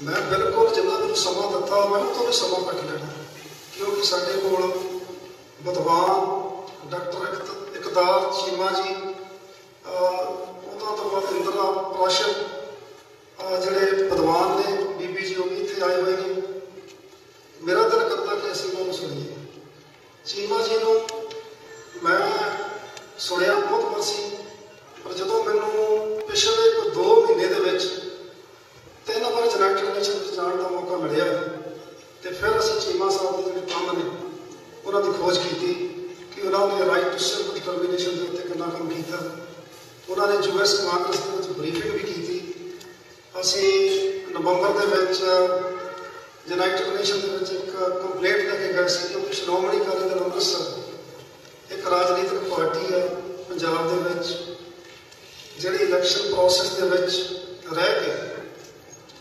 मैं बिल्कुल जिन्ना मैंने समा दिता मैं तो भी समा कट लेना क्योंकि साढ़े कोल विद्वान डॉक्टर इकदार चीमा जी उन्होंने तो बाद इंदिरा प्राशर जोड़े विद्वान ने बीबी जी वो भी इतने आए हुए हैं। मेरा दिल करता कि असं उन्होंने सुनीए। चीमा जी को मैं सुनिया बहुत बार सी पर जो मैनू पिछले 2 महीने के 3 बार यूनाइटेड नेशन जाने का मौका मिले तो फिर असं चीमा साहब के जोड़े काम ने उन्होंने खोज की कि उन्होंने राइट टू सेल्फ डिटरमिनेशन के उत्ते कितना काम किया। उन्होंने US कांग्रेस के ब्रीफिंग भी की। असी नवंबर के यूनाइटेड नेशन के एक कंप्लेंट लेके गए थे क्योंकि श्रोमणी अकाली दल अमृतसर एक राजनीतिक पार्टी है पंजाब के जी इलैक्शन प्रोसैस के रह के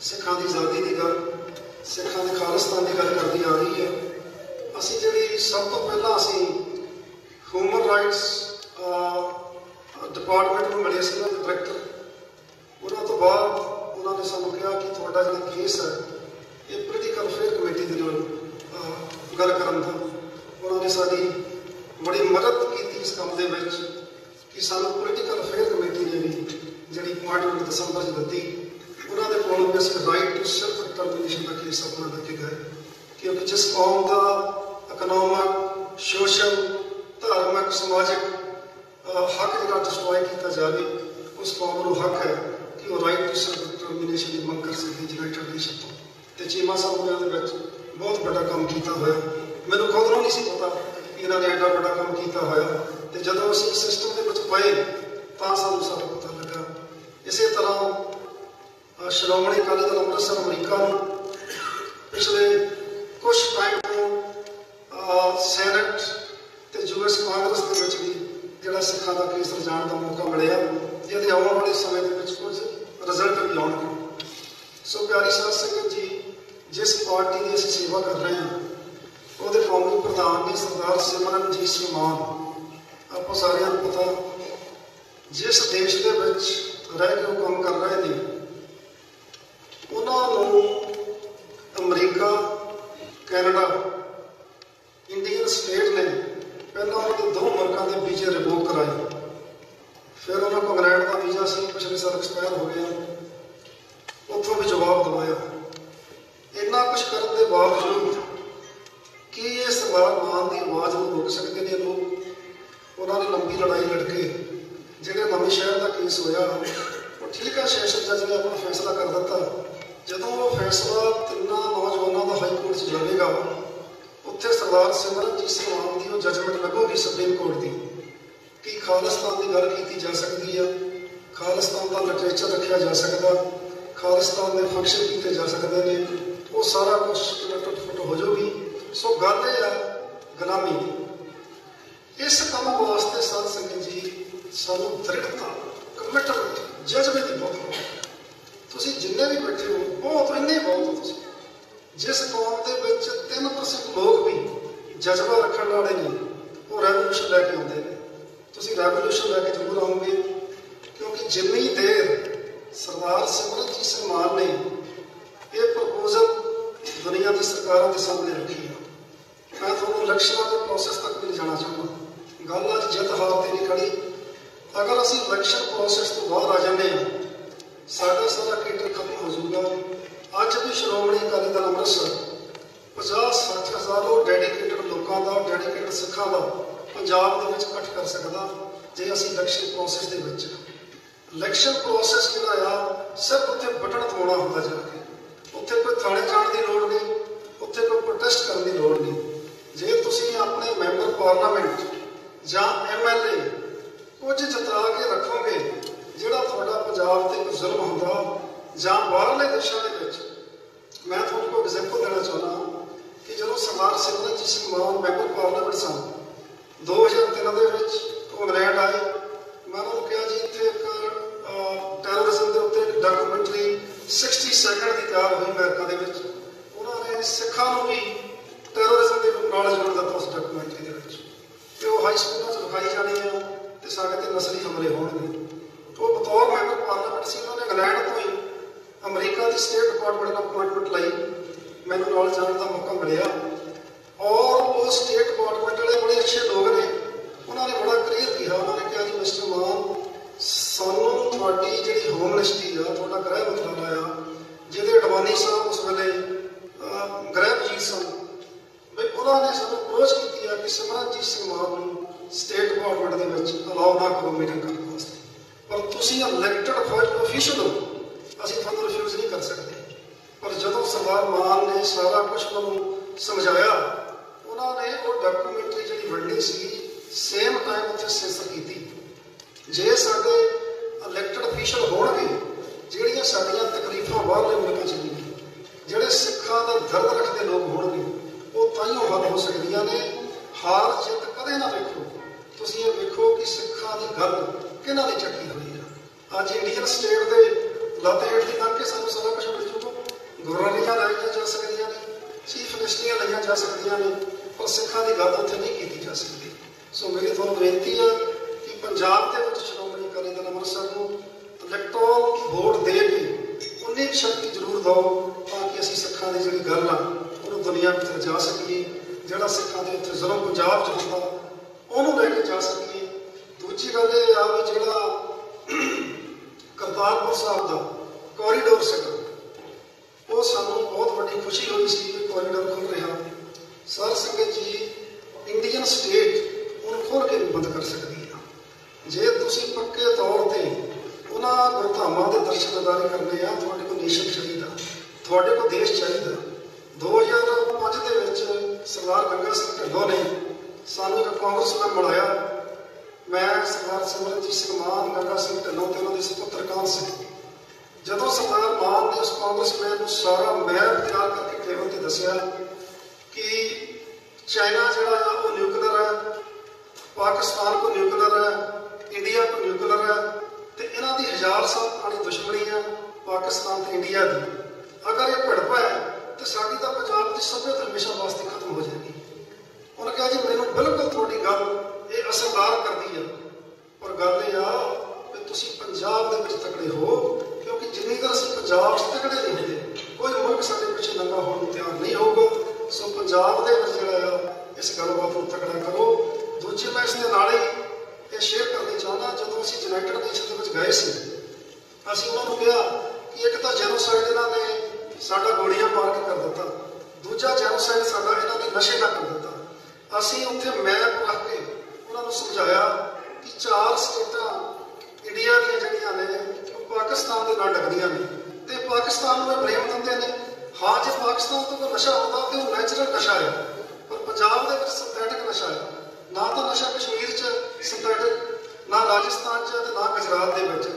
सिखां की आज़ादी की गल सिखां के खालिस्तान की गल करती आ रही है। असी जी सब तो पहला असी ह्यूमन राइट्स डिपार्टमेंट में मिले से डायरैक्टर उन्होंने तो बाद उन्होंने सानू कहा कि थोड़ा जो केस है ये पोलिटिकल अफेयर कमेटी के गल करन दा उन्होंने साडी बड़ी मदद की इस काम के कि सानू पोलिटिकल अफेयर कमेटी ने भी जी अपॉइंटमेंट दिसंबर दी उन्होंने कोल भी असं राइट टू सेल्फ डिटरमिनेशन का केस अपना लेके गए क्योंकि जिस कौम का इकनॉमिक सोशल धार्मिक समाजिक हक जो डिस्ट्रॉय किया जाए उस कौम को हक है कि वह राइट टू सेल्फ डिटरमिनेशन की मंग कर सकती यूनाइटेड नेशन तो चीमा साहब ने बहुत बड़ा काम किया होया। मैंने खुद नहीं सी पता कि इन्होंने एडा बड़ा काम किया होया तो जो असीं सिस्टम के पाए तो सानू सब पता लगा। इस तरह श्रोमणी अकाली दल अमृतसर अमरीका पिछले कुछ टाइम तो सैनट तो US कांग्रेस के भी जोड़ा सिखा का केस रजाण का मौका मिले जिहदे आने वाले समय के कुछ रिजल्ट भी आउणगे। सो प्यारी साध संगत जी जिस पार्टी की असीं सेवा कर रहे हैं वो कौमी प्रधान ने सरदार सिमरनजीत सिंह मान आप सारिਆਂ ਨੂੰ पता जिस देश के रह के वो काम कर रहे हैं उन्होंने अमरीका कैनेडा इंडियन स्टेट ने पहला उन्होंने 2 मुल्कों के वीजे रिवोक कराए फिर उन्होंने को इंग्लैंड का वीजा से पिछले साल एक्सपायर हो गया उतों भी जवाब दवाया। इन्ना कुछ करने के बावजूद कि ये सरदार मान की आवाज़ को रोक सकते हैं लोग उन्होंने लंबी लड़ाई लड़के जोड़े नवे शहर का केस होया वो ठीक है सैशन जज ने अपना फैसला कर दिता। जो वो फैसला 3 नौजवानों का हाईकोर्ट से जाएगा उत्थे सरदार सिमरनजीत सिंह मान की वो जजमेंट लगूगी सुप्रीम कोर्ट की कि खालिस्तान की गल की जा सकती है खालिस्तान का लिटरेचर रखा जा सकता खालिस्तान के फंक्शन किए जा सकते हैं वो सारा कुछ टुट फुट हो जाएगी। सो गल यह है गुलामी इस काम वास्ते साध संगत जी सानू दृढ़ता कमिटमेंट जज्बे की बहुत तुसीं जिन्ने भी बैठे हो बहुत इन्ने बहुत हो जिस कौम के 3% लोग भी जज्बा रखने वाले नहीं वो रेवोल्यूशन लैके आते हैं। तुसीं रेवोल्यूशन लैके जरूर आओगे क्योंकि जिन्नी देर सरदार सिमरनजीत सिंह मान ने यह प्रपोजल दुनिया की सरकारों के सामने रखी है मैं थोड़ा इलैक्शनों के प्रोसैस तक भी जाना चाहूँगा। गल अज जित हार ते नहीं खड़ी अगर असीं इलैक्शन प्रोसैस तो बाहर आ जाते हैं साडा सारा केडर खत्म हो जाऊगा। अज भी श्रोमणी अकाली दल अमृतसर 50-60 हज़ार वो डेडिकेटेड लोगों का डेडिकेटेड सिखा का पंजाब के इकट्ठ कर सकता जे असीं इलैक्शन प्रोसैस के इलैक्शन प्रोसैस जोड़ा सिर्फ उत्थे बटन दबाउणा हुंदा जाके उत्थे कोई थाने जाने की लोड़ नहीं उत्थे कोई प्रोटेस्ट करने की लोड़ नहीं। जे तुसीं अपने मैंबर पार्लीमेंट जां MLA कुछ जिता के रखोगे जोड़ा थोड़ा पंजाब से कोई जुल्म होंदा जां बाहरले देशों के मैं तुहानूं को एग्जाम्पल देना चाहना कि जो सरदार सिमरनजीत सिंह मान मैंबर पार्लीमेंट सन 2003 के इंग्लैंड आए मैं उन्होंने कहा जी इतने एक टैरोरिज्म के उत्ते एक डॉक्यूमेंट्री 60 सैकंड की तैयार हुई अमेरिका के उन्होंने सिखा भी टैरोरिज्म के नाल जोड़ दिता उस डॉक्यूमेंट्री के वो हाई स्कूलों लिखाई जानी है तो साढ़े ते नस्ली हमले होंगे। वो बतौर मैंबर पार्लीमेंट से उन्होंने इंग्लैंड तो ही ਅਮਰੀਕਾ ਦੀ ਸਟੇਟ ਡਿਪਾਰਟਮੈਂਟ ਨਾਲ ਅਪਾਇੰਟਮੈਂਟ ਲਈ ਮੈਨੂੰ ਨਾਲ ਜਾਣ ਦਾ ਮੌਕਾ ਮਿਲਿਆ ਔਰ ਉਹ ਸਟੇਟ ਡਿਪਾਰਟਮੈਂਟ ਵਾਲੇ ਬੜੇ ਅੱਛੇ ਲੋਕ ਨੇ। ਉਹਨਾਂ ਨੇ ਬੜਾ ਕਲੀਅਰ ਕਿਹਾ, ਉਹਨਾਂ ਨੇ ਕਿਹਾ ਜੀ ਮਿਸਟਰ ਮਾਨ, ਸਾਨੂੰ ਤੁਹਾਡੀ ਜਿਹੜੀ ਹੋਮ ਮਿਨਿਸਟਰੀ ਆ, ਤੁਹਾਡਾ ਗ੍ਰਹਿ ਮੰਤਰਾਲਾ ਆ, ਜਿਹਦੇ ਅਡਵਾਨੀ ਸਾਹਿਬ ਉਸ ਵੇਲੇ ਗ੍ਰਹਿ ਵਜ਼ੀਰ ਸਨ, ਵੀ ਉਹਨਾਂ ਨੇ ਸਾਨੂੰ ਅਪਰੋਚ ਕੀਤੀ ਆ ਕਿ ਸਿਮਰਨਜੀਤ ਸਿੰਘ ਮਾਨ ਨੂੰ ਸਟੇਟ ਡਿਪਾਰਟਮੈਂਟ ਦੇ ਵਿੱਚ ਅਲਾਓ ਨਾ ਕਰੋ ਮੀਟਿੰਗ ਕਰਨ ਵਾਸਤੇ, ਪਰ ਤੁਸੀਂ ਇਲੈਕਟਡ ਅਫੀਸ਼ੀਅਲ ਹੋ, ਅਸੀਂ ਤੁਹਾਨੂੰ ਰਿਫਿਊਜ਼ ਨਹੀਂ ਕਰ ਸਕਦੇ। ਪਰ ਜਦੋਂ ਸਰਦਾਰ ਮਾਨ ਨੇ ਸਾਰਾ ਕੁਛ ਉਹਨਾਂ ਨੂੰ ਸਮਝਾਇਆ, ਉਹਨਾਂ ਨੇ ਉਹ ਡਾਕੂਮੈਂਟਰੀ ਜਿਹੜੀ ਬਣਨੀ ਸੀ ਸੇਮ ਟਾਈਮ ਉੱਥੇ ਸੈਂਸਰ ਕੀਤੀ। ਜੇ ਸਾਡੇ ਇਲੈਕਟਡ ਅਫੀਸ਼ੀਅਲ ਹੋਣਗੇ, ਜਿਹੜੀਆਂ ਸਾਡੀਆਂ ਤਕਲੀਫਾਂ ਬਾਹਰਲੇ ਮੁਲਕਾਂ 'ਚ ਨਹੀਂ, ਜਿਹੜੇ ਸਿੱਖਾਂ ਦਾ ਦਰਦ ਰੱਖਦੇ ਲੋਕ ਹੋਣਗੇ, ਉਹ ਤਾਈਓ ਹੱਲ ਹੋ ਸਕਦੀਆਂ ਨੇ। ਹਾਰ ਜਿੱਤ ਕਦੇ ਨਾ ਵੇਖੋ, ਤੁਸੀਂ ਇਹ ਵੇਖੋ ਕਿ ਸਿੱਖਾਂ ਦੀ ਗੱਲ ਕਿਹਨਾਂ ਦੀ ਚੱਕੀ ਹੋਈ ਆ। ਅੱਜ ਇੰਡੀਅਨ ਸਟੇਟ ਦੇ ਲੱਤ ਹੇਠ ਦੀ ਕਰਕੇ ਸਾਨੂੰ ਸਾਰਾ ਕੁਛ ਮਿਲ ਜੂਗਾ। ਗਵਰਨਰੀਆਂ ਲਾਈਆਂ ਜਾ ਸਕਦੀਆਂ ਨੇ, ਚੀਫ ਮਿਨਿਸਟਰੀਆਂ ਲਈਆਂ ਜਾ ਸਕਦੀਆਂ ਨੇ, ਪਰ ਸਿੱਖਾਂ ਦੀ ਗੱਲ ਉੱਥੇ ਨਹੀਂ ਕੀਤੀ ਜਾ ਸਕਦੀ। ਸੋ ਮੇਰੀ ਤੁਹਾਨੂੰ ਬੇਨਤੀ ਹੈ ਕਿ ਪੰਜਾਬ ਦੇ ਵਿੱਚ ਸ਼੍ਰੋਮਣੀ ਅਕਾਲੀ ਦਲ ਅੰਮ੍ਰਿਤਸਰ ਨੂੰ ਇਲੈਕਟੋਰਲ ਵੋਟ ਦੇ ਕੇ ਉਨੀ ਸ਼ਕਤੀ ਜ਼ਰੂਰ ਦਿਓ ਤਾਂ ਕਿ ਅਸੀਂ ਸਿੱਖਾਂ ਦੀ ਜਿਹੜੀ ਗੱਲ ਆ ਉਹਨੂੰ ਦੁਨੀਆ ਵਿੱਚ ਲਿਜਾ ਸਕੀਏ। ਜਿਹੜਾ ਸਿੱਖਾਂ ਦੇ ਉੱਤੇ ਜ਼ੁਲਮ ਪੰਜਾਬ 'ਚ ਹੁੰਦਾ ਉਹਨੂੰ ਲੈ ਕੇ ਜਾ ਸਕੀਏ। ਦੂਜੀ ਗੱਲ ਇਹ ਆ ਵੀ ਜਿਹੜਾ ਕਰਤਾਰਪੁਰ ਸਾਹਿਬ ਦਾ ਕੋਰੀਡੋਰ ਸੀਗਾ, ਉਹ ਸਾਨੂੰ ਬਹੁਤ ਵੱਡੀ ਖੁਸ਼ੀ ਹੋਈ ਸੀ ਕਿ ਕੋਰੀਡੋਰ ਖੁੱਲ ਰਿਹਾ। ਸਰ ਸੰਗਤ ਜੀ, ਇੰਡੀਅਨ ਸਟੇਟ ਉਹਨੂੰ ਖੋਲ੍ਹ ਕੇ ਬੰਦ ਕਰ ਸਕਦੀ ਆ। ਜੇ ਤੁਸੀਂ ਪੱਕੇ ਤੌਰ 'ਤੇ ਉਹਨਾਂ ਗੁਰਧਾਮਾਂ ਦੇ ਦਰਸ਼ਨਦਾਰੀ ਕਰਨੇ ਆ, ਤੁਹਾਡੇ ਕੋਲ ਨੇਸ਼ਨ ਚਾਹੀਦਾ, ਤੁਹਾਡੇ ਕੋਲ ਦੇਸ਼ ਚਾਹੀਦਾ। 2005 ਦੇ ਵਿੱਚ ਸਰਦਾਰ ਗੰਗਾ ਸਿੰਘ ਢਿੱਲੋਂ ਨੇ ਸਾਨੂੰ ਇੱਕ ਕਾਂਗਰਸਮੈਨ ਬਣਾਇਆ। ਮੈਂ ਸਰਦਾਰ ਸਿਮਰਨਜੀਤ ਸਿੰਘ ਮਾਨ, ਗੰਗਾ ਸਿੰਘ ਢਿੱਲੋਂ ਤੇ ਉਹਨਾਂ ਦੇ ਸੁਪੁੱਤਰ ਕਾਹਨ ਸਿੰਘ। ਜਦੋਂ ਸਰਦਾਰ ਮਾਨ ਨੇ ਉਸ ਕਾਂਗਰਸਮੈਨ ਨੂੰ ਸਾਰਾ ਮੈਪ ਤਿਆਰ ਕਰਕੇ ਟੇਬਲ 'ਤੇ ਦੱਸਿਆ ਕਿ ਚਾਈਨਾ ਜਿਹੜਾ ਆ ਉਹ ਨਿਊਕਲੀਅਰ ਹੈ, ਪਾਕਿਸਤਾਨ ਕੋ ਨਿਊਕਲੀਅਰ ਹੈ, ਇੰਡੀਆ ਕੋ ਨਿਊਕਲੀਅਰ ਹੈ, ਤੇ ਇਹਨਾਂ ਦੀ 1000 ਸਾਲ ਪੁਰਾਣੀ ਦੁਸ਼ਮਣੀ ਆ ਪਾਕਿਸਤਾਨ ਤੇ ਇੰਡੀਆ ਦੀ। ਅਗਰ ਇਹ ਭਿੜਪ ਹੈ ਤੇ ਸਾਡੀ ਤਾਂ ਪੰਜਾਬ ਦੀ ਸਭਿਅਤਾ ਹਮੇਸ਼ਾ ਵਾਸਤੇ ਖਤਮ ਹੋ ਜਾਏਗੀ। ਉਹਨੇ ਕਿਹਾ ਜੀ ਮੈਨੂੰ ਬਿਲਕੁਲ ਤੁਹਾਡੀ ਗੱਲ ਇਹ ਅਸਰਦਾਰ ਕਰਦੀ ਆ, ਪਰ ਗੱਲ ਇਹ ਆ ਕਿ ਤੁਸੀਂ ਪੰਜਾਬ ਦੇ ਵਿੱਚ ਤਕੜੇ ਹੋ, ਕਿਉਂਕਿ ਜਿੰਨੀ ਦੇਰ ਅਸੀਂ ਪੰਜਾਬ 'ਚ ਤਕੜੇ ਨਹੀਂ ਹੁੰਦੇ, ਕੋਈ ਮੁਲਕ ਸਾਡੇ ਪਿੱਛੇ ਨੰਗਾ ਹੋਣ ਨੂੰ ਤਿਆਰ ਨਹੀਂ ਹੋਊਗਾ। ਸੋ ਪੰਜਾਬ ਦੇ ਵਿੱਚ ਜਿਹੜਾ ਆ ਇਸ ਗੱਲਬਾਤ ਨੂੰ ਤਕੜਾ ਕਰੋ। ਦੂਜੀ ਮੈਂ ਇਸ ਦੇ ਨਾਲ ਹੀ ਇਹ ਸ਼ੇਅਰ ਕਰਨੀ ਚਾਹੁੰਦਾ, ਜਦੋਂ ਅਸੀਂ ਯੂਨਾਈਟਿਡ ਨੇਸ਼ਨ ਦੇ ਵਿੱਚ ਗਏ ਸੀ, ਅਸੀਂ ਉਹਨਾਂ ਨੂੰ ਕਿਹਾ ਕਿ ਇੱਕ ਤਾਂ ਜੈਨੋਸਾਈਡ ਇਹਨਾਂ ਨੇ ਸਾਡਾ ਗੋਲੀਆਂ ਮਾਰ ਕੇ ਕਰ ਦਿੱਤਾ, ਦੂਜਾ ਜੈਨੋਸਾਈਡ ਸਾਡਾ ਇਹਨਾਂ ਨੇ ਨਸ਼ੇ ਨਾਲ ਕਰ ਦਿੱਤਾ। ਅਸੀਂ ਉੱਥੇ ਮੈਪ ਰੱਖ ਕੇ ਉਹਨਾਂ ਨੂੰ ਸਮਝਾਇਆ ਕਿ 4 ਸਟੇਟਾਂ ਇੰਡੀਆ ਦੀਆਂ ਜਿਹੜੀਆਂ ਨੇ ਉਹ ਪਾਕਿਸਤਾਨ ਦੇ ਨਾਲ ਲੱਗਦੀਆਂ ਨੇ, ਤੇ ਪਾਕਿਸਤਾਨ ਨੂੰ ਇਹ ਬਲੇਮ ਦਿੰਦੇ ਨੇ। ਹਾਂ, ਜੇ ਪਾਕਿਸਤਾਨ ਤੋਂ ਕੋਈ ਨਸ਼ਾ ਹੁੰਦਾ ਤੇ ਉਹ ਨੈਚੁਰਲ ਨਸ਼ਾ ਹੈ, ਪਰ ਪੰਜਾਬ ਦੇ ਵਿੱਚ ਸਿੰਥੈਟਿਕ ਨਸ਼ਾ ਹੈ। ਨਾ ਤਾਂ ਨਸ਼ਾ ਕਸ਼ਮੀਰ 'ਚ ਸਿੰਥੈਟਿਕ, ਨਾ ਰਾਜਸਥਾਨ 'ਚ, ਤੇ ਨਾ ਗੁਜਰਾਤ ਦੇ ਵਿੱਚ,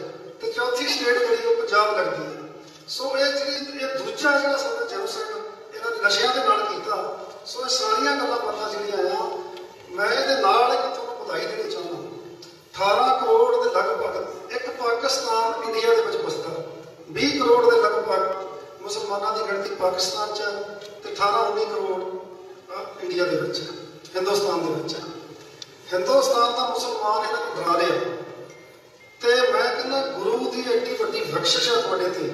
ਤੇ ਚੌਥੀ ਸਟੇਟ ਜਿਹੜੀ ਉਹ ਪੰਜਾਬ ਲੱਗਦੀ ਹੈ। ਸੋ ਇਹ ਦੂਜਾ ਜਿਹੜਾ ਸਾਡਾ ਜੈਨੋਸਾਈਡ ਇਹਨਾਂ ਨੇ ਨਸ਼ਿਆਂ ਦੇ ਨਾਲ ਕੀਤਾ। ਸੋ ਇਹ ਸਾਰੀਆਂ ਗੱਲਾਂ ਬਾਤਾਂ ਜਿਹੜੀਆਂ ਆ, ਮੈਂ ਇਹਦੇ ਨਾਲ ਇੱਕ ਤੁਹਾਨੂੰ ਵਧਾਈ ਦੇਣੀ ਚਾਹੁੰਦਾ। 18 ਕਰੋੜ ਦੇ ਲਗਭਗ ਇੱਕ ਪਾਕਿਸਤਾਨ ਇੰਡੀਆ ਦੇ ਵਿੱਚ ਵਸਦਾ, 20 ਕਰੋੜ ਦੇ ਲਗਭਗ ਮੁਸਲਮਾਨਾਂ ਦੀ ਗਿਣਤੀ ਪਾਕਿਸਤਾਨ 'ਚ, ਤੇ 18-19 ਕਰੋੜ ਇੰਡੀਆ ਦੇ ਵਿੱਚ, ਹਿੰਦੁਸਤਾਨ ਦੇ ਵਿੱਚ। ਹਿੰਦੁਸਤਾਨ ਦਾ ਮੁਸਲਮਾਨ ਇਹਨਾਂ ਨੂੰ ਡਰਾ ਲਿਆ, ਤੇ ਮੈਂ ਕਹਿੰਦਾ ਗੁਰੂ ਦੀ ਐਡੀ ਵੱਡੀ ਬਖਸ਼ਿਸ਼ ਹੈ ਤੁਹਾਡੇ ਤੇ,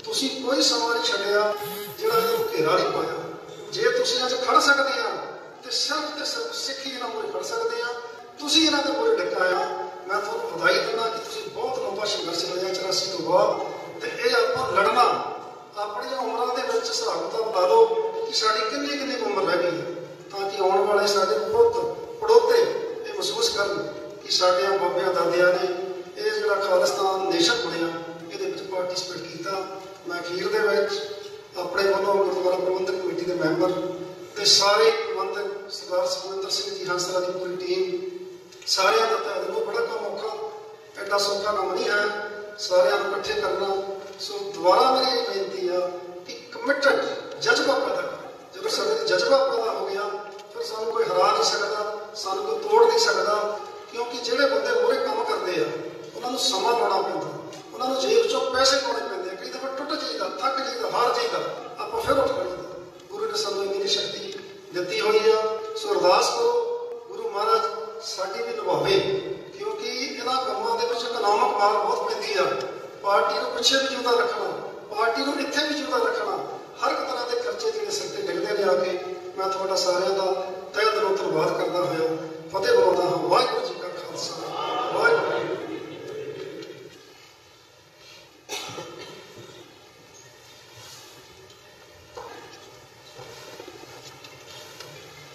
ਤੁਸੀਂ ਕੋਈ ਸਮਾਂ ਨਹੀਂ ਛੱਡਿਆ ਜਿਹੜਾ ਇਹਨੂੰ ਘੇਰਾ ਨਹੀਂ ਪਾਇਆ। ਜੇ ਤੁਸੀਂ ਅੱਜ ਖੜ ਸਕਦੇ ਆ ਤੇ ਸਿਰਫ ਸਿੱਖੀ ਇਹਨਾਂ ਮੂਹਰੇ ਖੜ ਸਕਦੇ ਆ, ਤੁਸੀਂ ਇਹਨਾਂ ਦੇ ਮੂਹਰੇ ਡਿੱਕਾ ਆ। ਮੈਂ ਤੁਹਾਨੂੰ ਵਧਾਈ ਦਿੰਦਾ ਕਿ ਤੁਸੀਂ ਬਹੁਤ ਲੰਬਾ ਸੰਘਰਸ਼ ਲੜਿਆ 84 ਤੋਂ ਬਾਅਦ, ਤੇ ਇਹ ਆਪਾਂ ਲੜਨਾ ਆਪਣੀਆਂ ਉਮਰਾਂ ਦੇ ਵਿੱਚ ਹਿਸਾਬ ਕਿਤਾਬ ਲਾ ਲਓ ਕਿ ਸਾਡੀ ਕਿੰਨੀ ਉਮਰ ਰਹਿ ਗਈ ਹੈ, ਤਾਂ ਕਿ ਆਉਣ ਵਾਲੇ ਸਾਡੇ ਪੁੱਤ ਪੜੋਤੇ ਇਹ ਮਹਿਸੂਸ ਕਰਨ ਕਿ ਸਾਡਿਆਂ ਬਾਬਿਆਂ ਦਾਦਿਆਂ ਨੇ ਇਹ ਜਿਹੜਾ ਖਾਲਿਸਤਾਨ ਨੇਸ਼ਨ ਬਣਿਆ ਇਹਦੇ ਵਿੱਚ ਪਾਰਟੀਸਪੇਟ ਕੀਤਾ। ਮੈਂ ਅਖੀਰ ਦੇ ਵਿੱਚ ਆਪਣੇ ਵੱਲੋਂ ਗੁਰਦੁਆਰਾ ਪ੍ਰਬੰਧਕ ਕਮੇਟੀ ਦੇ ਮੈਂਬਰ ਤੇ ਸਾਰੇ ਪ੍ਰਬੰਧਕ ਸਰਦਾਰ ਸੁਖਵਿੰਦਰ ਸਿੰਘ ਜੀ ਹੰਸਰਾ ਦੀ ਪੂਰੀ ਟੀਮ ਸਾਰਿਆਂ ਦਾ ਤਹਿ ਦਿਲੋਂ, ਬੜਾ ਕੰਮ ਔਖਾ, ਐਡਾ ਸੌਖਾ ਕੰਮ ਨਹੀਂ ਹੈ ਸਾਰਿਆਂ ਨੂੰ ਇਕੱਠੇ ਕਰਨਾ। ਸੋ ਦੁਬਾਰਾ ਮੇਰੀ ਇਹ ਬੇਨਤੀ ਆ ਕਿ ਕਮਿਟਡ ਜਜ਼ਬਾ ਪੈਦਾ ਕਰੋ। ਜਦੋਂ ਸਾਡੇ ਦੇ ਜਜ਼ਬਾ ਪੈਦਾ ਹੋ ਗਿਆ ਫਿਰ ਸਾਨੂੰ ਕੋਈ ਹਰਾ ਨਹੀਂ ਸਕਦਾ, ਸਾਨੂੰ ਕੋਈ ਤੋੜ ਨਹੀਂ ਸਕਦਾ, ਕਿਉਂਕਿ ਜਿਹੜੇ ਬੰਦੇ ਮੂਹਰੇ ਕੰਮ ਕਰਦੇ ਆ ਉਹਨਾਂ ਨੂੰ ਸਮਾਂ ਲਾਉਣਾ ਪੈਂਦਾ, ਉਹਨਾਂ ਨੂੰ ਜੇਬ 'ਚੋਂ ਪੈਸੇ ਪਾਉਣੇ ਪੈਂਦੇ ਆ, ਕਈ ਦਫਾ ਟੁੱਟ ਜਾਈਦਾ, ਥੱਕ ਜਾਈਦਾ, ਹਾਰ ਜਾਈਦਾ, ਆਪਾਂ ਫਿਰ ਉੱਠ ਖੜੀਦਾ। ਗੁਰੂ ਨੇ ਸਾਨੂੰ ਇੰਨੀ ਸ਼ਕਤੀ ਦਿੱਤੀ ਹੋਈ ਆ। ਸੋ ਅਰਦਾਸ ਕਰੋ ਗੁਰੂ ਮਹਾਰਾਜ ਸਾਡੀ ਵੀ ਨਿਭਾਵੇ, ਕਿਉਂਕਿ ਇਹਨਾਂ ਕੰਮਾਂ ਦੇ ਵਿੱਚ ਇਕਨੋਮਿਕ ਮਾਰ ਬਹੁਤ ਪੈਂਦੀ ਆ। ਪਾਰਟੀ ਨੂੰ ਪਿੱਛੇ ਵੀ ਜਿਉਂਦਾ ਰੱਖਣਾ, ਪਾਰਟੀ ਤੁਹਾਡਾ ਸਾਰਿਆਂ ਦਾ ਤਹਿ ਦਿਲੋਂ ਧੰਨਵਾਦ ਕਰਦਾ ਹੋਇਆ ਫਤਿਹ ਬੁਲਾਉਂਦਾ ਹਾਂ। ਵਾਹਿਗੁਰੂ ਜੀ ਕਾ ਖਾਲਸਾ, ਵਾਹਿਗੁਰੂ ਜੀ ਕੀ ਫਤਿਹ।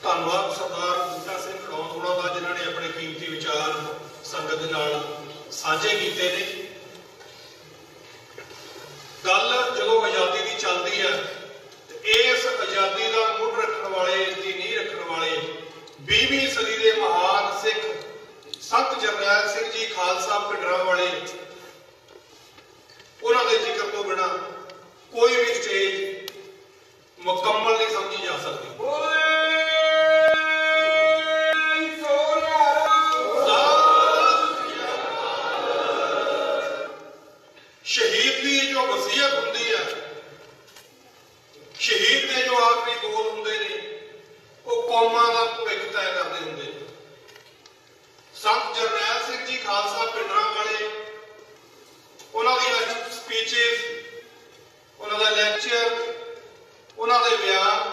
ਧੰਨਵਾਦ ਸਰਦਾਰ ਬੂਟਾ ਸਿੰਘ ਖੜੌਤ ਹੋਣਾ ਦਾ, ਜਿਨ੍ਹਾਂ ਨੇ ਆਪਣੇ ਕੀਮਤੀ ਵਿਚਾਰ ਸੰਗਤ ਦੇ ਨਾਲ ਸਾਂਝੇ ਕੀਤੇ ਨੇ। ਗੱਲ ਜਦੋਂ ਆਜ਼ਾਦੀ ਦੀ ਚੱਲਦੀ ਹੈ ਤੇ ਇਸ ਆਜ਼ਾਦੀ ਦਾ ਮੁੱਢ ਰੱਖਣ ਵਾਲੇ, ਇਸ ਦੀ ਨੀਂਹ ਰੱਖਣ ਵਾਲੇ 20ਵੀਂ ਸਦੀ ਦੇ ਮਹਾਨ ਸਿੱਖ ਸੰਤ ਜਰਨੈਲ ਸਿੰਘ ਜੀ ਖਾਲਸਾ ਭਿੰਡਰਾਂਵਾਲੇ, ਉਹਨਾਂ ਦੇ ਜ਼ਿਕਰ ਤੋਂ ਬਿਨਾਂ ਕੋਈ ਵੀ ਸਟੇਜ ਮੁਕੰਮਲ ਨਹੀਂ ਸਮਝੀ ਜਾ ਸਕਦੀ। ਸ਼ਹੀਦ ਦੀ ਜੋ ਵਸੀਅਤ ਹੁੰਦੀ ਹੈ, ਸ਼ਹੀਦ ਦੇ ਜੋ ਆਖਰੀ ਬੋਲ ਹੁੰਦੇ ਨੇ, ਉਹ ਕੌਮਾਂ ਦਾ ਭਵਿੱਖ ਤੈਅ ਕਰਦੇ ਹੁੰਦੇ ਨੇ। ਸੰਤ ਜਰਨੈਲ ਸਿੰਘ ਜੀ ਖਾਲਸਾ ਭਿੰਡਰਾਂਵਾਲੇ, ਉਹਨਾਂ ਦੀਆਂ ਸਪੀਚਿਸ, ਉਹਨਾਂ ਦਾ ਲੈਕਚਰ, ਉਹਨਾਂ ਦੇ ਬਿਆਨ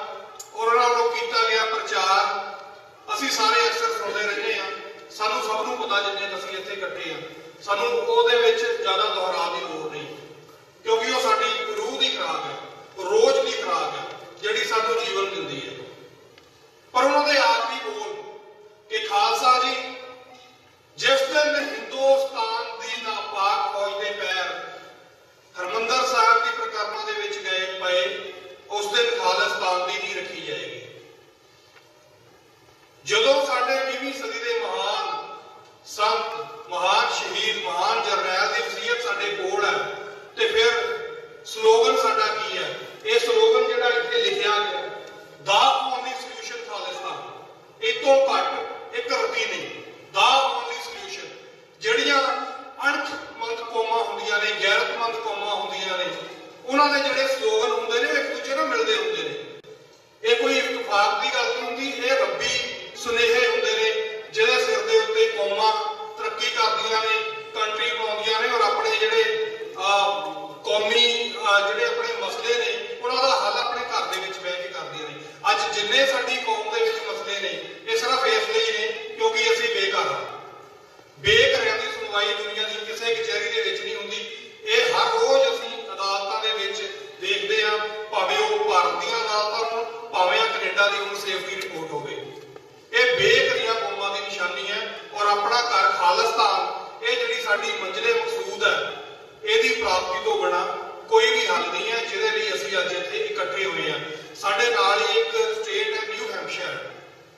ਔਰ ਉਹਨਾਂ ਵੱਲੋਂ ਕੀਤਾ ਗਿਆ ਪ੍ਰਚਾਰ ਅਸੀਂ ਸਾਰੇ ਅਕਸਰ ਸੁਣਦੇ ਰਹਿੰਦੇ ਹਾਂ। ਸਾਨੂੰ ਸਭ ਨੂੰ ਪਤਾ, ਜਿੰਨੇ ਅਸੀਂ ਇੱਥੇ ਇਕੱਠੇ ਹਾਂ, ਸਾਨੂੰ ਉਹਦੇ ਵਿੱਚ ਜ਼ਿਆਦਾ ਦੁਹਰਾਉਣ ਦੀ ਲੋੜ ਨਹੀਂ, ਕਿਉਂਕਿ ਉਹ ਸਾਡੀ ਰੂਹ ਦੀ ਖੁਰਾਕ ਹੈ, ਰੋਜ਼ ਦੀ ਖੁਰਾਕ ਹੈ, ਜਿਹੜੀ ਸਾਨੂੰ ਜੀਵਨ ਦਿੰਦੀ ਹੈ। ਪਰ ਉਹਨਾਂ ਦੇ ਆਖਰੀ ਬੋਲ ਕਿ ਖਾਲਸਾ ਜੀ, ਜਿਸ ਦਿਨ ਹਿੰਦੁਸਤਾਨ ਦੀ ਨਾਪਾਕ ਫੌਜ ਦੇ ਪੈਰ ਹਰਿਮੰਦਰ ਸਾਹਿਬ ਦੀ ਪ੍ਰਕਰਮਾ ਦੇ ਵਿੱਚ ਗਏ ਪਏ, ਉਸ ਦਿਨ ਖਾਲਿਸਤਾਨ ਦੀ ਨੀਂਹ ਰੱਖੀ ਜਾਏਗੀ। ਜਦੋਂ ਸਾਡੇ 20ਵੀਂ ਸਦੀ ਦੇ ਮਹਾਨ ਸੰਤ, ਮਹਾਨ ਸ਼ਹੀਦ, ਮਹਾਨ ਜਰਨੈਲ ਦੀ ਵਸੀਅਤ ਸਾਡੇ ਕੋਲ ਹੈ, ਤੇ ਫਿਰ ਸਲੋਗਨ ਸਾਡਾ ਕੀ ਹੈ? ਇਹ ਸਲੋਗਨ ਜਿਹੜਾ ਇੱਥੇ ਲਿਖਿਆ ਗਿਆ, ਦਾ ਓਨਲੀ ਸੋਲੂਸ਼ਨ ਖਾਲਿਸਤਾਨ, ਇਹ ਤੋਂ ਘੱਟ ਇੱਕ ਰੱਤੀ ਨਹੀਂ, ਦਾ ਓਨਲੀ ਸੋਲੂਸ਼ਨ। ਜਿਹੜੀਆਂ ਅਣਖਮੰਦ ਕੌਮਾਂ ਹੁੰਦੀਆਂ ਨੇ, ਗੈਰਤਮੰਦ ਕੌਮਾਂ ਹੁੰਦੀਆਂ ਨੇ, ਉਹਨਾਂ ਦੇ ਜਿਹੜੇ ਸਲੋਗਨ ਹੁੰਦੇ ਨੇ, ਇੱਕ ਦੂਜੇ ਨਾਲ ਮਿਲਦੇ ਹੁੰਦੇ ਨੇ। ਇਹ ਕੋਈ ਇਤਫਾਕ ਦੀ ਗੱਲ ਨਹੀਂ ਹੁੰਦੀ, ਇਹ ਰੱਬੀ ਸੁਨੇਹੇ ਹੁੰਦੇ ਨੇ, ਜਿਹਦੇ ਸਿਰ ਦੇ ਉੱਤੇ ਕੌਮਾਂ ਤਰੱਕੀ ਕਰਦੀਆਂ ਨੇ, ਕੰਟਰੀ ਬਣਾਉਂਦੀਆਂ ਨੇ, ਔਰ ਆਪਣੇ ਜਿਹੜੇ ਕੌਮੀ ਜਿਹੜੇ ਆਪਣੇ ਮਸਲੇ ਨੇ, ਉਹਨਾਂ ਦਾ ਹੱਲ ਆਪਣੇ ਘਰ ਦੇ ਵਿੱਚ ਬਹਿ ਕੇ ਕਰਦੀਆਂ ਨੇ। ਅੱਜ ਜਿੰਨੇ ਸਾਡੀ ਕੌਮ ਦੇ ਵਿੱਚ ਮਸਲੇ ਨੇ, ਇਹ ਸਿਰਫ ਇਸ ਲਈ ਨੇ ਕਿਉਂਕਿ ਅਸੀਂ ਬੇਘਰ ਹਾਂ। ਬੇਘਰਿਆਂ ਦੀ ਸੁਣਵਾਈ ਦੁਨੀਆ ਦੀ ਕਿਸੇ ਕਚਹਿਰੀ ਦੇ ਵਿੱਚ ਨਹੀਂ ਹੁੰਦੀ। ਇਹ ਹਰ ਰੋਜ਼ ਅਸੀਂ ਅਦਾਲਤਾਂ ਦੇ ਵਿੱਚ ਦੇਖਦੇ ਹਾਂ, ਭਾਵੇਂ ਉਹ ਭਾਰਤ ਦੀਆਂ ਅਦਾਲਤਾਂ ਹੋਣ, ਭਾਵੇਂ ਕੈਨੇਡਾ ਦੀ ਹੁਣ ਸੇਫਟੀ ਰਿਪੋਰਟ ਹੋਵੇ। ਇਹ ਬੇਘਰੀਆਂ ਕੌਮਾਂ ਦੀ ਨਿਸ਼ਾਨੀ ਹੈ। ਔਰ ਆਪਣਾ ਘਰ ਖਾਲਿਸਤਾਨ, ਇਹ ਜਿਹੜੀ ਸਾਡੀ ਮੰਜ਼ਿਲੇ ਮਕਸੂਦ ਹੈ, ਇਹਦੀ ਪ੍ਰਾਪਤੀ ਤੋਂ ਬਿਨਾਂ ਕੋਈ ਵੀ ਹੱਲ ਨਹੀਂ ਹੈ, ਜਿਹਦੇ ਲਈ ਅਸੀਂ ਅੱਜ ਇੱਥੇ ਇਕੱਠੇ ਹੋਏ ਹਾਂ। ਸਾਡੇ ਨਾਲ ਹੀ ਇੱਕ ਸਟੇਟ ਹੈ ਨਿਊ ਹੈਂਪਸ਼ਾਇਰ।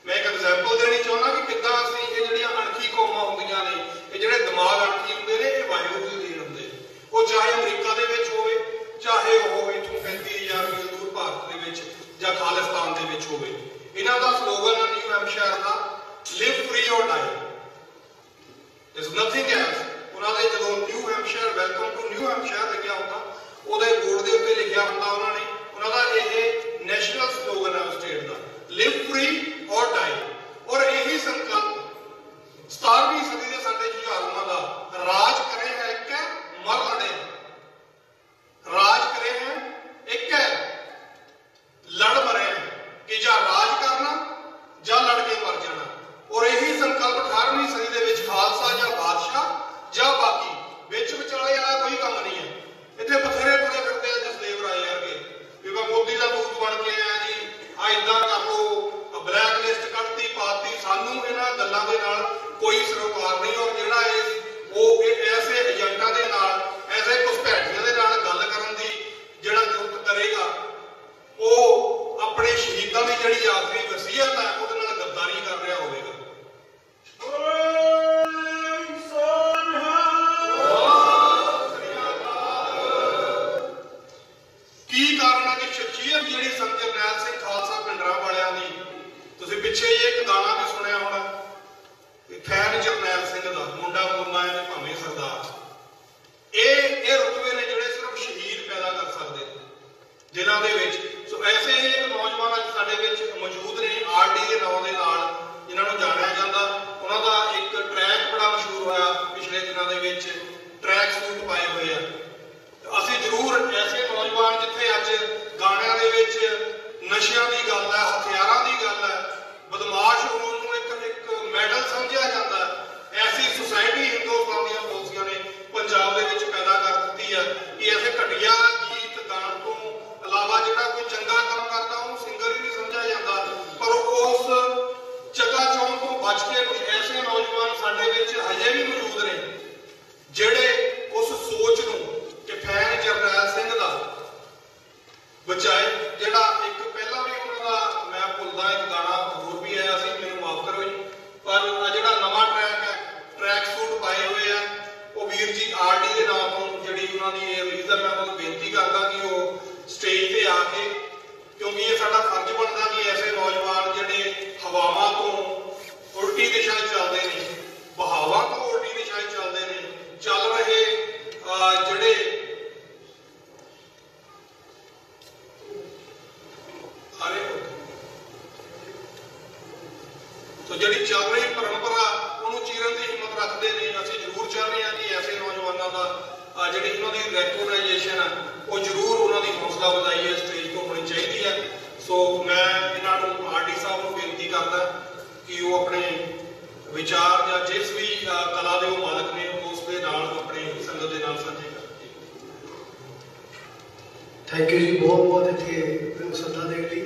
ਮੈਂ ਇੱਕ ਐਗਜ਼ਾਮਪਲ ਦੇਣੀ ਚਾਹੁੰਦਾ ਕਿ ਕਿੱਦਾਂ ਅਸੀਂ ਇਹ ਜਿਹੜੀਆਂ ਅਣਖੀ ਕੌਮਾਂ ਹੁੰਦੀਆਂ ਨੇ, ਇਹ ਜਿਹੜੇ ਦਿਮਾਗ ਅਣਖੀ ਹੁੰਦੇ ਨੇ, ਇਹ ਵਾਹਿਗੁਰੂ ਦੀ ਦੇਣ ਹੁੰਦੇ। ਉਹ ਚਾਹੇ ਅਮਰੀਕਾ ਦੇ ਵਿੱਚ ਹੋਵੇ, ਚਾਹੇ ਉਹ ਇੱਥੋਂ 35,000 ਮੀਲ ਦੂਰ ਭਾਰਤ ਦੇ ਵਿੱਚ ਜਾਂ ਖਾਲਿਸਤਾਨ ਦੇ ਵਿੱਚ ਹੋਵੇ। ਇਹਨਾਂ ਦਾ ਸਲੋਗਨ ਹੈ ਨਿਊ ਹੈਂਪਸ਼ਾਇਰ ਦਾ, live free or die, is nothing else. ਉਹਨਾਂ ਦੇ ਜਦੋਂ New Hampshire, welcome to New Hampshire ਲਿਖਿਆ ਹੁੰਦਾ, ਉਹਦੇ ਬੋਰਡ ਦੇ ਉੱਤੇ ਲਿਖਿਆ ਹੁੰਦਾ ਉਹਨਾਂ ਦਾ ਇਹ ਨੈਸ਼ਨਲ ਸਲੋਗਨ ਹੈ ਉਸ state the, live free or ਡਾਈ। ਔਰ ਇਹੀ ਸੰਕਲਪ 17ਵੀਂ ਸਦੀ ਦੇ ਸਾਡੇ ਜੁਝਾਰੂਆਂ ਦਾ, ਰਾਜ ਕਰੇ ਹੈ ਇੱਕ ਹੈ, ਮਰ ਲੜੇ, ਰਾਜ ਕਰੇ ਹੈ ਇੱਕ ਹੈ, ਲੜ ਮਰੇ ਹੈ, ਕਿ ਜਾਂ ਰਾਜ ਕਰਨਾ ਜਾਂ ਲੜ ਕੇ ਮਰ ਜਾਣਾ। ਔਰ ਇਹੀ ਸੰਕਲਪ 18ਵੀਂ ਸਦੀ ਦੇ ਵਿੱਚ ਖਾਲਸਾ ਜਾਂ ਬਾਦਸ਼ਾਹ ਜਾਂ ਬਾਕੀ ਵਿੱਚ ਵਿਚਾਲੇ ਵਾਲਾ ਕੋਈ ਕੰਮ ਨਹੀਂ ਹੈ। ਇੱਥੇ ਬਥੇਰੇ ਤੁਰੇ ਫਿਰਦੇ ਆ ਜਸਦੇਵ ਰਾਏ ਵਰਗੇ, ਵੀ ਮੈਂ ਮੋਦੀ ਦਾ ਦੂਤ ਬਣ ਕੇ ਆਇਆ ਜੀ, ਆ ਇੱਦਾਂ ਕਰ ਲਓ, ਬਲੈਕ ਲਿਸਟ ਕੱਢਤੀ ਪਾਤੀ। ਸਾਨੂੰ ਇਹਨਾਂ ਗੱਲਾਂ ਦੇ ਨਾਲ ਕੋਈ ਸਰੋਕਾਰ ਨਹੀਂ। ਔਰ ਜਿਹੜਾ ਉਹ ਐਸੇ ਏਜੰਟਾਂ ਦੇ ਨਾਲ, ਐਸੇ ਘੁਸਪੈਠੀਆਂ ਦੇ ਨਾਲ ਗੱਲ ਕਰਨ ਦੀ ਜਿਹੜਾ ਜੁਰਤ ਕਰੇਗਾ, ਉਹ ਆਪਣੇ ਸ਼ਹੀਦਾਂ ਦੀ ਜਿਹੜੀ ਆਖਰੀ ਵਸੀਅਤ ਹੈ, ਉਹਦੇ ਨਾਲ ਗੱਦਾਰੀ ਕਰ ਰਿਹਾ ਹੋਵੇਗਾ। ਕੀ ਕਾਰਨ ਹੈ ਕਿ ਸ਼ਖਸੀਅਤ ਜਿਹੜੀ ਸੰਤ ਜਰਨੈਲ ਸਿੰਘ ਖਾਲਸਾ ਭਿੰਡਰਾਂਵਾਲਿਆਂ ਦੀ, ਤੁਸੀਂ ਪਿੱਛੇ ਇੱਕ ਗਾਣਾ ਵੀ ਸੁਣਿਆ ਹੋਣਾ, ਫੈਨ ਜਰਨੈਲ ਸਿੰਘ ਦਾ, ਮੁੰਡਾ ਮੁੰਨਾ ਹੈ ਭਾਵੇਂ ਸਰਦਾਰ। ਇਹ ਰੁਤਬੇ ਨੇ ਜਿਹੜੇ ਸਿਰਫ ਸ਼ਹੀਦ ਪੈਦਾ ਕਰ ਸਕਦੇ ਦਿਲਾਂ ਦੇ ਵਿੱਚ। ਸੋ ਐਸੇ ਹੀ ਇੱਕ ਨੌਜਵਾਨ ਅੱਜ ਸਾਡੇ ਵਿੱਚ ਮੌਜੂਦ ਨੇ, RD ਦੇ ਨਾਂ ਦੇ ਨਾਲ ਜਿਨ੍ਹਾਂ ਨੂੰ ਜਾਣਿਆ ਜਾਂਦਾ। ਉਹਨਾਂ ਦਾ ਇੱਕ ਟਰੈਕ ਬੜਾ ਮਸ਼ਹੂਰ ਹੋਇਆ ਪਿਛਲੇ ਦਿਨਾਂ ਦੇ ਵਿੱਚ, ਟਰੈਕ ਸੂਟ ਪਾਏ ਹੋਏ ਆ। ਅਸੀਂ ਜ਼ਰੂਰ ਐਸੇ ਨੌਜਵਾਨ, ਜਿੱਥੇ ਅੱਜ ਗਾਣਿਆਂ ਦੇ ਵਿੱਚ ਨਸ਼ਿਆਂ ਦੀ ਗੱਲ ਹੈ, ਹਥਿਆਰਾਂ ਦੀ ਗੱਲ ਕੇ, ਕਿਉਂਕਿ ਇਹ ਸਾਡਾ ਫਰਜ਼ ਬਣਦਾ ਕਿ ਐਸੇ ਨੌਜਵਾਨ ਜਿਹੜੇ ਹਵਾਵਾਂ ਤੋਂ ਉਲਟੀ ਦਿਸ਼ਾ 'ਚ ਚੱਲਦੇ ਨੇ, ਬਹਾਵਾਂ ਤੋਂ ਉਲਟੀ ਦਿਸ਼ਾ 'ਚ ਚੱਲਦੇ ਨੇ, ਚੱਲ ਰਹੇ ਜਿਹੜੇ ਜਿਹੜੀ ਚੱਲ ਰਹੀ ਪਰੰਪਰਾ ਉਹਨੂੰ ਚੀਰਨ ਦੀ ਹਿੰਮਤ ਰੱਖਦੇ ਨੇ। ਅਸੀਂ ਜ਼ਰੂਰ ਚਾਹੁੰਦੇ ਹਾਂ ਕਿ ਐਸੇ ਨੌਜਵਾਨਾਂ ਦਾ ਜਿਹੜੀ ਉਹਨਾਂ ਦੀ ਰੈਕੋਗਨਾਈਜੇਸ਼ਨ ਹੈ ਉਹ ਜ਼ਰੂਰ ਉਹਨਾਂ ਦੀ ਹੌਸਲਾ ਵਧਾਈ ਹੈ ਸਟੇਜ ਤੋਂ ਹੋਣੀ ਚਾਹੀਦੀ ਹੈ। ਸੋ ਮੈਂ ਇਹਨਾਂ ਨੂੰ ਆਰਡੀ ਸਾਹਿਬ ਨੂੰ ਬੇਨਤੀ ਕਰਦਾ ਕਿ ਉਹ ਆਪਣੇ ਵਿਚਾਰ ਜਾਂ ਜਿਸ ਵੀ ਕਲਾ ਦੇ ਉਹ ਮਾਲਕ ਨੇ ਉਸ ਦੇ ਨਾਲ ਆਪਣੀ ਸੰਗਤ ਦੇ ਨਾਲ ਸਾਂਝੇ ਕਰਨ। ਥੈਂਕ ਯੂ ਜੀ, ਬਹੁਤ ਬਹੁਤ ਇੱਥੇ ਮੈਨੂੰ ਸੱਦਾ ਦੇਣ ਲਈ।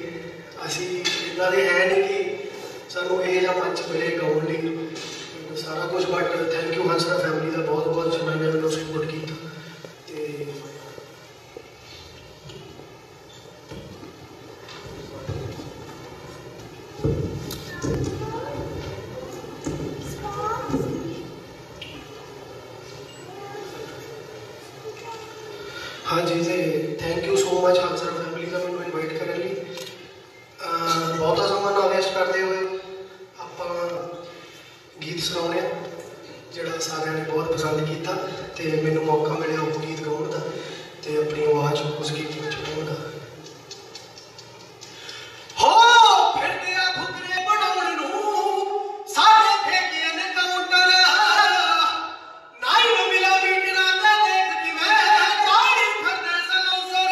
ਅਸੀਂ ਇੱਦਾਂ ਦੇ ਹੈ ਨਹੀਂ ਕਿ ਸਾਨੂੰ ਇਹ ਜਿਹਾ ਮੰਚ ਮਿਲੇ ਗਾਉਣ ਲਈ ਸਾਰਾ ਕੁਝ, ਬਟ ਥੈਂਕ ਯੂ ਹੰਸਰਾ ਫੈਮਿਲੀ ਦਾ ਬਹੁਤ ਬਹੁਤ, ਜਿਨ੍ਹਾਂ ਨੇ ਮੈਨੂੰ ਸਪੋਰਟ ਕੀਤਾ। ਤੇ ਹਾਂਜੀ, ਤੇ thank you so much Hansra family ਦਾ ਮੈਨੂੰ ਇਨਵਾਈਟ ਕਰਨ ਲਈ। ਬਹੁਤਾ ਸਮਾਂ ਨਾ ਵੇਸਟ ਕਰਦੇ ਹੋਏ ਆਪਾਂ ਗੀਤ ਸੁਣਾਉਂਦੇ ਹਾਂ ਜਿਹੜਾ ਸਾਰਿਆਂ ਨੇ ਬਹੁਤ ਪਸੰਦ ਕੀਤਾ ਤੇ ਮੈਨੂੰ ਮੌਕਾ ਮਿਲਿਆ ਉਹ ਗੀਤ ਗਾਉਣ ਦਾ ਤੇ ਆਪਣੀ ਆਵਾਜ਼ ਉਸ ਗੀਤ ਵਿੱਚ ਪਾਉਣ ਦਾ। ਹੋ ਫਿਰਦੇ ਆ ਫੁਕਰੇ ਬਣਾਉਣ ਨੂੰ ਸਾਡੇ ਠੇਕੇ ਨੇ ਕਾਊਂਟਰ, ਨਾਈ ਨੂੰ ਮਿਲਾ ਮੀਟਰਾਂ ਤੇ ਦੇਖ ਕਿਵੇਂ ਜਾਣੀ ਫਿਰਦੇ silencer.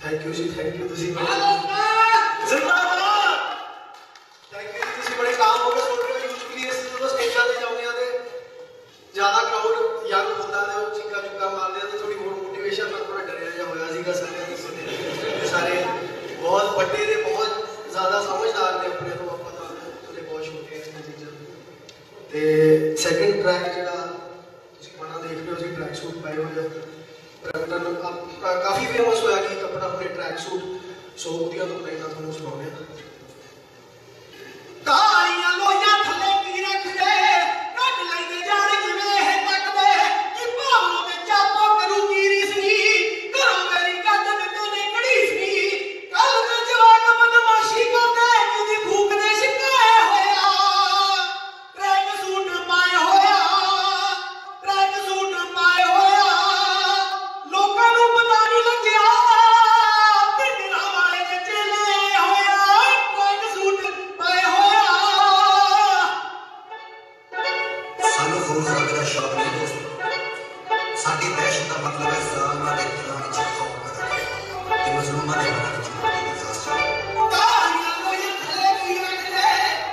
Thank you ji, thank you. ਤੁਸੀਂ ਬੜੇ ਥੈਂਕ ਯੂ ਜੀ, ਤੁਸੀਂ ਬੜੇ ਕਾਮ ਹੋ ਕੇ ਸੁਣ ਰਹੇ ਹੋ। ਯੂਜੂਅਲੀ ਅਸੀਂ ਜਦੋਂ ਸਟੇਜਾਂ ਤੇ ਜਾਂਦੇ ਆ ਤੇ ਜ਼ਿਆਦਾ ਕਰਾਊਡ ਯੰਗ ਹੁੰਦਾ ਤੇ ਉਹ ਚੀਕਾਂ ਚੁੱਕਾਂ ਮਾਰਦੇ ਆ ਤੇ ਥੋੜੀ ਹੋਰ ਮੋਟੀਵੇਸ਼ਨ ਨਾਲ ਥੋੜਾ ਡਰਿਆ ਜਿਹਾ ਹੋਇਆ ਸੀਗਾ ਸਾਰਿਆਂ ਦੇ ਸੁਣੇ। ਸਾਰੇ ਬਹੁਤ ਵੱਡੇ ਤੇ ਬਹੁਤ ਜ਼ਿਆਦਾ ਸਮਝਦਾਰ ਨੇ ਆਪਣੇ ਤੋਂ, ਆਪਾਂ ਤਾਂ ਥੋੜੇ ਬਹੁਤ ਛੋਟੇ ਆ ਇਹਨਾਂ ਚੀਜ਼ਾਂ ਤੇ ਸੈਕਿੰਡ ਟਰੈਕ ਜਿਹੜਾ ਤੁਸੀਂ ਗਾਣਾ ਦੇਖ ਰਹੇ ਹੋ ਜੀ, ਟਰੈਕ ਸੂਟ ਪਾਏ ਹੋਏ ਆ ਪ੍ਰਗਟਨ ਕਾਫੀ ਫੇਮਸ ਹੋਇਆ ਕਿ ਕੱਪੜਾ ਆਪਣੇ ਟਰੈਕ ਸੂਟ, ਸੋ ਉਹਦੀਆਂ ਤੋਂ ਲਾਈਨਾਂ ਤੁਹਾਨੂੰ ਸੁਣਾਉਂਦੇ ਆ। ਕਾਲੀਆਂ ਲੋਈਆਂ ਥੱਲੇ ਕੀ ਰੱਖਦੇ, ਕੱਢ ਲੈਂਦੇ ਜਾਣ ਜਿਵੇਂ ਇਹ ਤੱਕਦੇ ਕਿ ਭਾਵਨੋਂ ਵਿੱਚ ਆਪੋ ਕਰੂ ਕੀ ਰੀਸਨੀ, ਘਰੋਂ ਮੇਰੀ ਕੱਢ ਦਿੰਦੇ ਨੇ ਘੜੀਸਨੀ, ਕੱਲ ਦੇ ਜਵਾਕ ਬਦਮਾਸ਼ੀ ਕਰਦੇ ਕਿਦੀ ਭੂਖ ਦੇ ਸ਼ਿਕਾਏ ਹੋਇਆ, ਟਰੈਕ ਸੂਟ ਪਾਏ ਹੋਇਆ, ਟਰੈਕ ਸੂਟ ਪਾਏ ਹੋਇਆ, ਲੋਕਾਂ ਨੂੰ ਪਤਾ ਨਹੀਂ ਲੱਗਿਆ ਪਿੰਡਾਂ ਵਾਲੇ ਦੇ ਚੇਲੇ ਆਏ ਹੋਇਆ, ਟਰੈਕ ਸੂਟ ਪਾਏ ਹੋਇਆ। ਸਾਨੂੰ ਖੂਨਖਰਾਬੇ ਦਾ ਸ਼ੌਕ ਨਹੀਂ ਦੋਸਤੋ, ਸਾਡੀ ਦਹਿਸ਼ਤ ਦਾ ਮਤਲਬ ਹੈ ਜ਼ਾਲਮਾਂ ਦੇ ਦਿਲਾਂ ਵਿੱਚ ਖੌਫ ਪੈਦਾ ਕਰਨਾ ਤੇ ਮਜ਼ਲੂਮਾਂ ਦੇ ਮਨਾਂ ਵਿੱਚ ਮਾੜੀ ਦੀ ਸਾਸ ਚੜ੍ਹਾਉਣਾ। ਕਾਲੀਆਂ ਲੋਈਆਂ ਥੱਲੇ ਕੀ ਰੱਖਦੇ,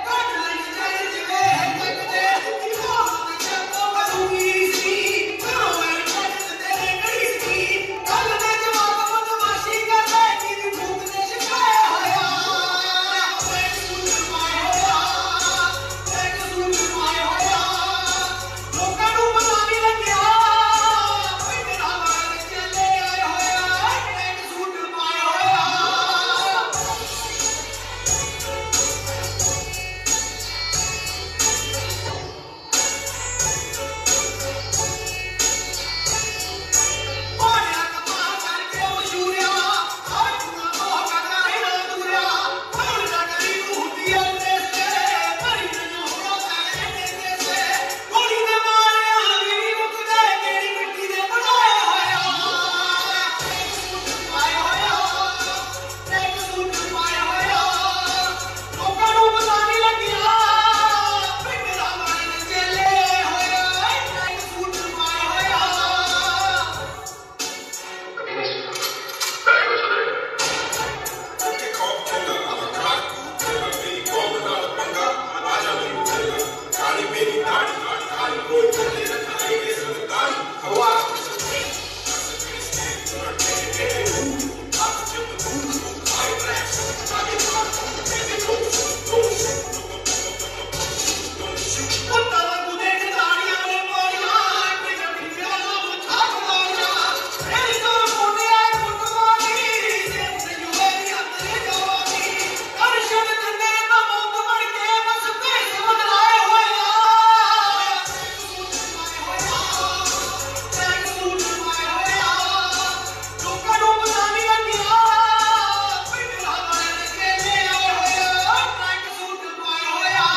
ਕੱਢ ਲੈਂਦੇ ਜਾਣ ਜਿਵੇਂ ਇਹ ਤੱਕਦੇ ਕਿ ਭਾਵਨੋਂ ਵਿੱਚ ਆਪੋ ਕਰੂ ਕੀ ਰੀਸਨੀ, ਘਰੋਂ ਮੇਰੀ ਕੱਢ ਦਿੰਦੇ ਨੇ ਘੜੀਸਨੀ, ਕੱਲ ਦੇ ਜਵਾਕ ਬਦਮਾਸ਼ੀ ਕਰਦੇ ਕਿਦੀ ਭੂਖ ਦੇ ਸ਼ਿਕਾਏ ਹੋਇਆ, ਟਰੈਕ ਸੂਟ ਪਾਏ ਹੋਇਆ, ਟਰੈਕ ਸੂਟ ਪਾਏ ਹੋਇਆ, ਲੋਕਾਂ ਨੂੰ ਪਤਾ ਨਹੀਂ ਲੱਗਿਆ ਪਿੰਡਾਂ ਵਾਲੇ ਦੇ ਚੇਲੇ ਆਏ ਹੋਇਆ, ਟਰੈਕ ਸੂਟ ਪਾਏ ਹੋਇਆ। ਪਾਣਿਆ ਕਪਾਹ ਕਰਕੇ ਮਸ਼ਹੂਰਿਆ, ਆਟੂਆਂ ਮੋਹ ਕਰਦਾ ਰਹਿਣਾ ਦੂਰਿਆ, ਹੁਣ ਨਾ ਕਰੀ ਤੂੰ ਹੁੰਦੀ ਐ ਦੇਸੇ, ਭਰੀ ਨਹੀਂ ਹੋਣਾ ਸਾਰੇ ਦੇਸੇ, ਗੋਲੀ ਦੇ ਮਾਰਿਆ ਵੀ ਨਹੀਂ ਮੁੱਕਦੇ, ਕਿਹੜੀ ਮਿੱਟੀ ਦੇ ਬਣਾਏ ਹੋਇਆ, ਟਰੈਕ ਸੂਟ ਪਾਏ ਹੋਇਆ, ਟਰੈਕ ਸੂਟ ਪਾਏ ਹੋਇਆ, ਲੋਕਾਂ ਨੂੰ ਪਤਾ ਨਹੀਂ ਲੱਗਿਆ ਪਿੰਡਾਂ ਵਾਲੇ ਦੇ ਚੇਲੇ ਆਏ ਹੋਇਆ, ਟਰੈਕ ਸੂਟ ਪਾਏ ਹੋਇਆ। ਕਿ ਖੌਫ ਚੱਲਾ ਅਵਕਾਰ ਚੱਲਾ ਮੇਰੀ ਕੌਮ ਨਾਲ ਪੰਗਾ ਆਜਾ ਮੈਨੂੰ ਚੱਲਾ ਕਾਲੀ ਮੇਰੀ ਦਾੜੀ ਕਾਲੀ ਕੋਈ ਚੱਲੇ ਰੱਖੇ ਇਸ ਦਾੜੀ ਹਵਾ ਪੁੱਤਾਂ ਵਾਂਗੂ ਦੇਖ ਦਾੜੀਆਂ ਨੇ ਮਾਰੀਆਂ, ਟਿਕਾ ਟਿਕਿਆ ਨਾ ਮੁੱਛਾਂ ਮਾਰੀਆਂ, ਇਹ ਤੋਂ ਮੁੰਡਿਆ ਕੁੱਟਵਾਨੀ, ਸਿਰ ਤੇ ਜੁਏ ਦੀ ਹੱਥ ਨੇ ਜਵਾਨੀ, ਅਰਸ਼ਦ ਕੰਨੇ ਤਾਂ ਮੌਤ ਬਣ ਕੇ ਬਸ ਭੇਸ ਬਦਲਾਏ ਹੋਇਆ, ਟਰੈਕ ਸੂਟ ਪਾਏ ਹੋਇਆ, ਲੋਕਾਂ ਨੂੰ ਪਤਾ ਨਹੀਂ ਲੱਗਿਆ ਪਿੰਡਾਂ ਵਾਲੇ ਦੇ ਚੇਲੇ ਆਏ ਹੋਇਆ, ਟਰੈਕ ਸੂਟ ਪਾਏ ਹੋਇਆ।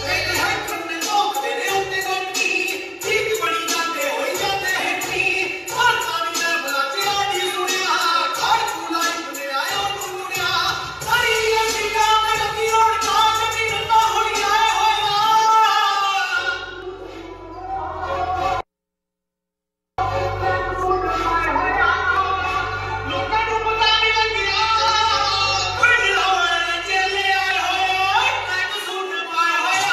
ਇਹਦੇ ਹੱਥ ਨੇ ਲੋਕਦੇ ਨੇ ਉੱਤੇ ਗੰਢੀ, ਠੀਕ ਬਣੀ ਜਾਂਦੇ ਹੋਈ ਜਾਂਦੇ ਹੈਠੀ, ਮਾਰਦਾ ਵੀ ਮੈਂ ਬਲਾਚਿਆ ਦੀ ਸੁਣਿਆ, ਘਰ ਕੁਲਾਈ ਬਨੇ ਆਇਆ ਉਹਨੂੰ ਮੁੜਿਆ, ਸਾਰੀ ਅੱਛੀ ਕਾਂ ਤੇ ਲੱਗੀ ਰੋੜ ਕਾਂ ਤੇ ਨੰਦਾ ਹੋਈ ਆਏ ਹੋਇਆ। ਲੋਕਾਂ ਨੂੰ ਪਤਾ ਨਹੀਂ ਲੱਗਿਆ ਪਿੰਡਾਂ ਵਾਲੇ ਦੇ ਚੇਲੇ ਆਏ ਹੋਇਆ, ਟਰੈਕ ਸੂਟ ਪਾਏ ਹੋਇਆ।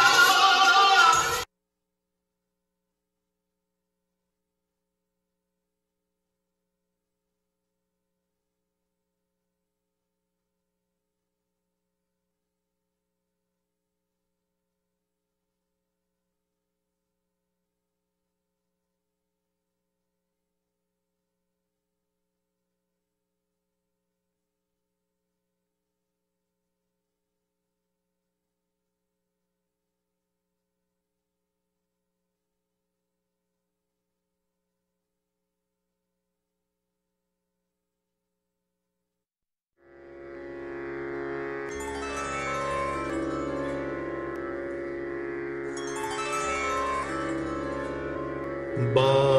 बा